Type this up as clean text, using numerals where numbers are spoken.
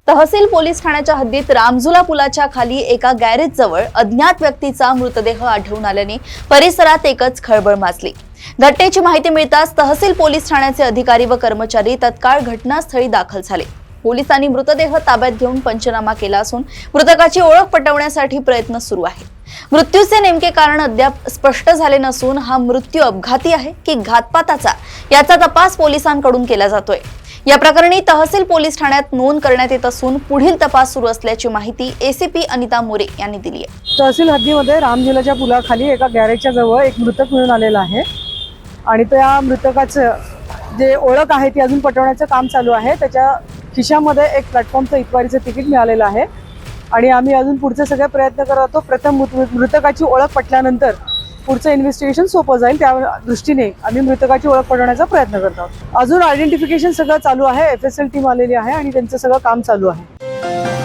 तहसील police ठाण्याच्या हद्दीत रामझुला पुलाच्या खाली एका गॅरेज जवळ अज्ञात व्यक्तीचा मृतदेह आढळून आल्याने परिसरात एकच खळबळ माजली। घटनेची माहिती मिळताच तहसील पोलीस ठाण्याचे अधिकारी व कर्मचारी तत्काळ घटनास्थळी दाखल झाले। पोलिसांनी मृतदेह ताब्यात घेऊन पंचनामा केला असून मृतकाची ओळख पटवण्यासाठी प्रयत्न सुरू आहे। मृत्यूचे नेमके कारण अद्याप स्पष्ट झाले नसून हा मृत्यू अपघाती आहे की घातपाताचा याचा तपास पोलिसांकडून केला जातोय। या प्रकरणी तहसील पोलीस ठाण्यात नोंद करण्यात येत असून पुढील तपास सुरू असल्याची माहिती एसीपी अनिता मोरे यांनी दिली आहे। तहसील हद्दीमध्ये रामझुलाच्या पुलाखाली एका गॅरेजच्या जवळ एक मृतक मिळून आलेला आहे आणि त्या मृतकाचं जे ओळख आहे ती अजून पटवण्याचं काम चालू आहे। त्याच्या खिशामध्ये एक प्लॅटफॉर्मचं इतवारीचं तिकीट मिळालेलं आहे आणि आम्ही अजून पुढचे सगळे प्रयत्न करत आहोत। प्रथम मृतकाची ओळख पटल्यानंतर पुढचं इन्व्हेस्टिगेशन सोपं जाईल, त्या दृष्टीने आम्ही मृतकाची ओळख पटवण्याचा प्रयत्न करत आहोत। अजून आयडेंटिफिकेशन सगळं चालू आहे, FSL टीम आलेली आहे आणि त्यांचं सगळं काम चालू आहे।